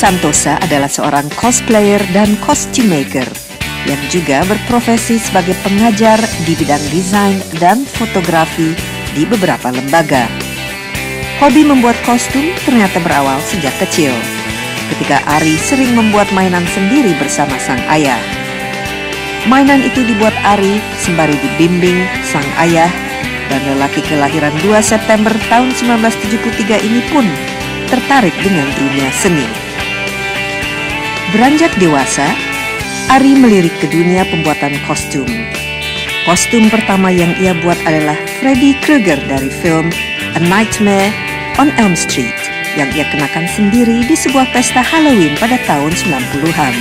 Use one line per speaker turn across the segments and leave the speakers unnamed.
Santosa adalah seorang cosplayer dan costume maker yang juga berprofesi sebagai pengajar di bidang desain dan fotografi di beberapa lembaga. Hobi membuat kostum ternyata berawal sejak kecil, ketika Ari sering membuat mainan sendiri bersama sang ayah. Mainan itu dibuat Ari sembari dibimbing sang ayah, dan lelaki kelahiran 2 September tahun 1973 ini pun tertarik dengan dunia seni. Beranjak dewasa, Ari melirik ke dunia pembuatan kostum. Kostum pertama yang ia buat adalah Freddy Krueger dari film A Nightmare on Elm Street yang ia kenakan sendiri di sebuah pesta Halloween pada tahun 90-an.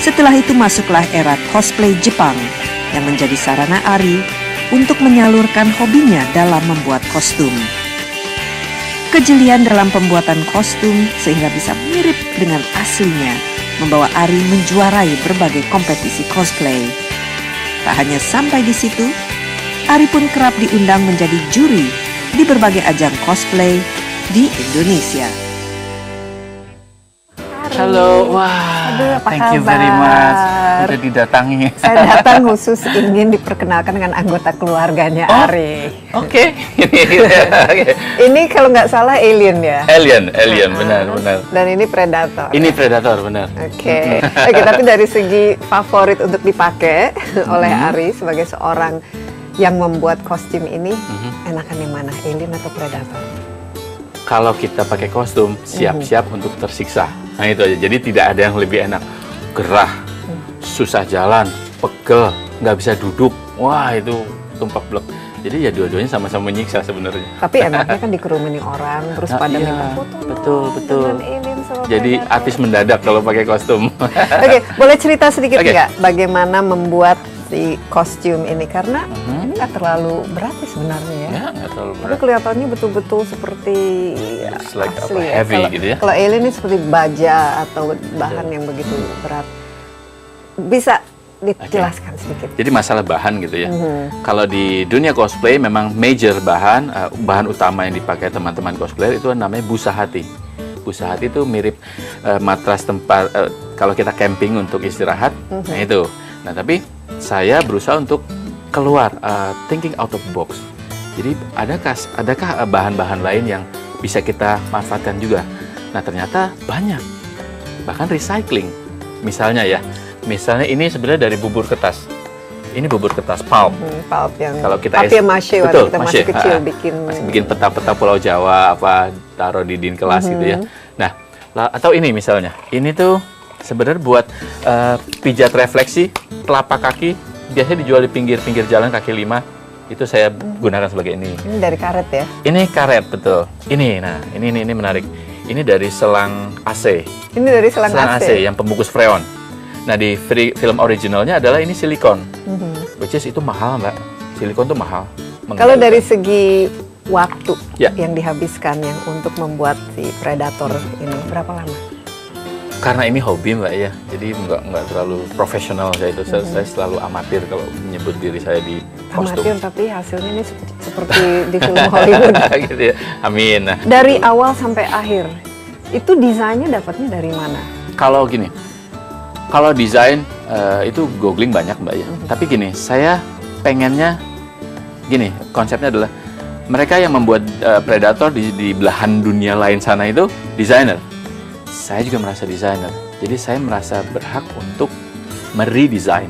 Setelah itu masuklah era cosplay Jepang yang menjadi sarana Ari untuk menyalurkan hobinya dalam membuat kostum. Kejelian dalam pembuatan kostum sehingga bisa mirip dengan aslinya membawa Ari menjuarai berbagai kompetisi cosplay. Tak hanya sampai di situ, Ari pun kerap diundang menjadi juri di berbagai ajang cosplay di Indonesia.
Halo, wah,
aduh,
thank you very much udah didatangi.
Saya datang khusus ingin diperkenalkan dengan anggota keluarganya Ari.
Oke.
Ini kalau nggak salah alien ya?
Alien, benar.
Dan ini predator.
Ini predator, benar.
Oke, tapi dari segi favorit untuk dipakai oleh Ari sebagai seorang yang membuat kostum ini, enakan yang mana, alien atau predator?
Kalau kita pakai kostum, siap-siap untuk tersiksa. Nah itu aja, jadi tidak ada yang lebih enak. Gerah, susah jalan, pegel, nggak bisa duduk. Wah itu tumpak blek. Jadi ya dua-duanya sama-sama menyiksa sebenarnya.
Tapi enaknya kan dikerumuni orang, terus pada minta foto.
Betul.
Dengan alien sama
Jadi
predator.
artis mendadak kalau pakai kostum.
Oke, boleh cerita sedikit nggak bagaimana membuat si kostum ini? Karena ini nggak terlalu berat sih sebenarnya ya.
Ya, nggak terlalu
Tapi
berat.
kelihatannya betul-betul seperti
It's like
asli ya.
heavy gitu ya.
Kalau alien ini seperti baja atau bahan yang begitu berat. Bisa dijelaskan sedikit?
Jadi masalah bahan gitu ya. Kalau di dunia cosplay memang major bahan utama yang dipakai teman-teman cosplayer itu namanya busa hati. Busa hati itu mirip matras tempat kalau kita camping untuk istirahat. Nah itu. Nah tapi saya berusaha untuk keluar thinking out of box. Jadi adakah bahan-bahan lain yang bisa kita manfaatkan juga? Nah ternyata banyak. Bahkan recycling. Misalnya ini sebenarnya dari bubur kertas. Ini bubur kertas pulp.
Pulp yang
Kalau kita
papier-mâché waktu
betul,
kita masih
mache.
kecil
bikin peta-peta Pulau Jawa taruh di din kelas gitu ya. Nah, atau ini misalnya. Ini tuh sebenarnya buat pijat refleksi telapak kaki, biasanya dijual di pinggir-pinggir jalan kaki 5. Itu saya gunakan sebagai ini.
Ini dari karet ya?
Ini karet betul. Ini menarik. Ini dari selang AC.
Ini dari selang AC
yang pembungkus freon. Nah di film originalnya adalah ini silikon, which is itu mahal mbak. Silikon tuh mahal.
Kalau dari segi waktu
Ya.
yang dihabiskan yang untuk membuat si predator ini berapa lama?
Karena ini hobi mbak ya, jadi nggak terlalu profesional saya itu. Saya selalu amatir kalau menyebut diri saya di kostum.
Amatir tapi hasilnya ini seperti di film Hollywood.
Gitu ya. Amin. Nah,
Dari awal sampai akhir itu desainnya dapatnya dari mana?
kalau gini, kalau desain itu googling banyak mbak ya. Tapi gini, saya pengennya gini, konsepnya adalah mereka yang membuat predator di belahan dunia lain sana itu desainer. Saya juga merasa desainer. Jadi saya merasa berhak untuk meredesign,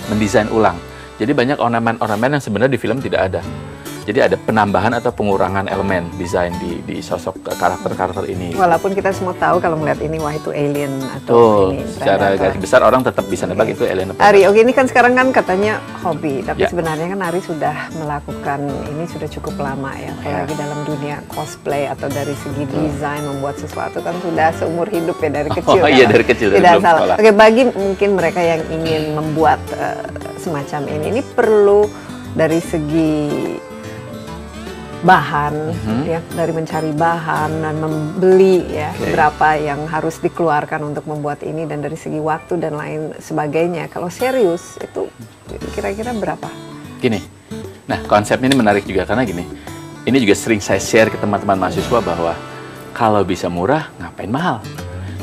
mendesain ulang. Jadi banyak ornamen-ornamen yang sebenarnya di film tidak ada. Jadi ada penambahan atau pengurangan elemen desain di sosok karakter-karakter ini.
Walaupun kita semua tahu kalau melihat ini wah itu alien atau
Tuh,
ini
secara garis besar orang tetap bisa nebak itu alien apa
Ari, oke ini kan sekarang kan katanya hobi, tapi
Ya.
sebenarnya kan Ari sudah melakukan ini sudah cukup lama ya, apalagi dalam dunia cosplay atau dari segi desain membuat sesuatu kan sudah seumur hidup ya dari kecil.
Oh iya, dari kecil, dari
Tidak
belum
salah.
sekolah.
Oke, bagi mungkin mereka yang ingin membuat semacam ini perlu dari segi bahan ya, dari mencari bahan dan membeli ya berapa yang harus dikeluarkan untuk membuat ini dan dari segi waktu dan lain sebagainya. Kalau serius itu kira-kira berapa?
Gini, nah konsep ini menarik juga karena gini, ini juga sering saya share ke teman-teman mahasiswa bahwa Kalau bisa murah, ngapain mahal?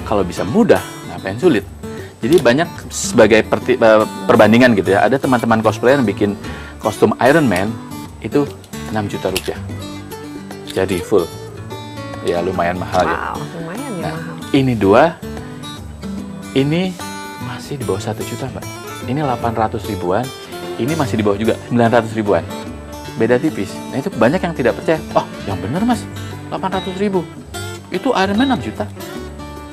Kalau bisa mudah, ngapain sulit? Jadi banyak sebagai perbandingan gitu ya. Ada teman-teman cosplayer yang bikin kostum Iron Man itu 6 juta rupiah. Jadi full. Ya lumayan mahal ya.
Wow, lumayan ya mahal.
Ini 2, ini masih di bawah 1 juta, Mbak. Ini 800 ribuan, ini masih di bawah juga 900 ribuan. Beda tipis. Nah itu banyak yang tidak percaya. Oh, yang bener Mas, 800 ribu. Itu Iron Man 6 juta.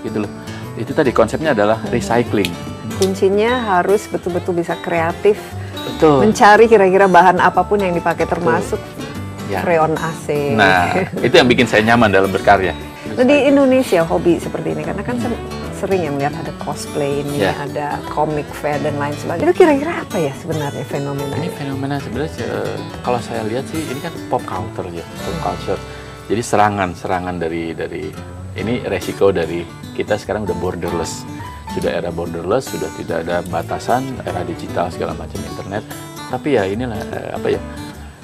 Gitu loh. Itu tadi konsepnya adalah recycling.
Kuncinya harus betul-betul bisa kreatif.
Betul.
Mencari kira-kira bahan apapun yang dipakai, termasuk
Ya.
freon AC.
Nah, itu yang bikin saya nyaman dalam berkarya.
Nah, di Indonesia hobi seperti ini, karena kan sering ya melihat ada cosplay ini,
Ya.
ada comic fair dan lain sebagainya. Itu kira-kira apa ya sebenarnya fenomena
Ini fenomena sebenarnya kalau saya lihat sih ini kan pop culture ya, pop culture. Jadi serangan dari ini resiko dari kita sekarang udah borderless. Sudah era borderless, sudah tidak ada batasan, era digital segala macam internet. Tapi ya inilah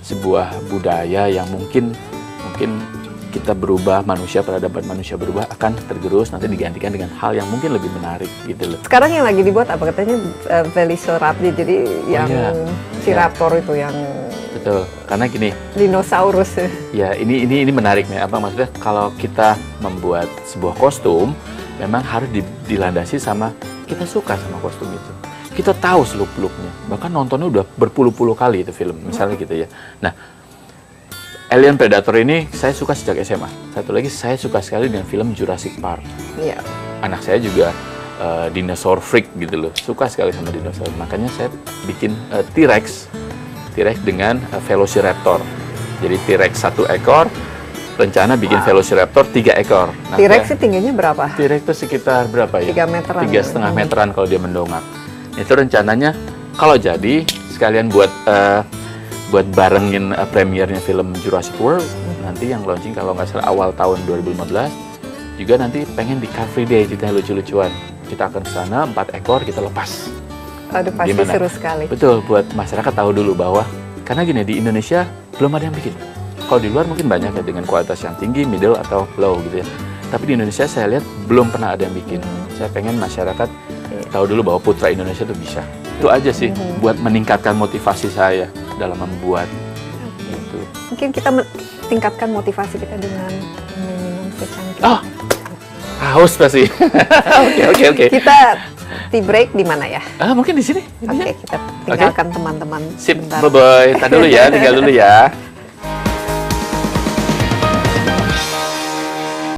sebuah budaya yang mungkin kita berubah, peradaban manusia berubah, akan tergerus nanti digantikan dengan hal yang mungkin lebih menarik gitu loh.
Sekarang yang lagi dibuat apa katanya Velociraptor, jadi yang si raptor itu yang
Betul, karena gini.
Dinosaurus.
Ya, ini menarik nih. Apa maksudnya? Kalau kita membuat sebuah kostum, memang harus dilandasi sama kita suka sama kostum itu. Kita tahu seluk-beluknya. Bahkan nontonnya udah berpuluh-puluh kali itu film, misalnya gitu ya. Nah, Alien Predator ini saya suka sejak SMA. Satu lagi saya suka sekali dengan film Jurassic Park.
Iya.
Anak saya juga dinosaur freak gitu loh. Suka sekali sama dinosaur. Makanya saya bikin T-Rex dengan Velociraptor. Jadi T-Rex 1 ekor, rencana bikin Velociraptor 3 ekor. Nah,
T-Rex sih tingginya berapa?
T-Rex itu sekitar berapa ya?
3 meteran.
3,5 meteran kalau dia mendongak. Itu rencananya kalau jadi sekalian buat barengin premiernya film Jurassic World, nanti yang launching kalau nggak salah awal tahun 2015, juga nanti pengen di Car Free Day, kita lucu-lucuan. Kita akan ke sana 4 ekor kita lepas.
Aduh, pasti
Gimana?
seru sekali.
Betul, buat masyarakat tahu dulu bahwa karena gini, di Indonesia belum ada yang bikin. Kalau di luar mungkin banyak ya dengan kualitas yang tinggi, middle atau low gitu ya. Tapi di Indonesia saya lihat belum pernah ada yang bikin. Saya pengen masyarakat tahu dulu bahwa putra Indonesia itu bisa. Itu aja sih buat meningkatkan motivasi saya dalam membuat. Gitu.
Mungkin kita tingkatkan motivasi kita dengan minum secangkir.
Oh, haus pasti. Oke.
Kita tea break di mana ya?
Mungkin di sini.
Oke, kita tinggalkan teman-teman.
Sip,
sebentar.
bye-bye. Tar dulu ya, tinggal dulu ya.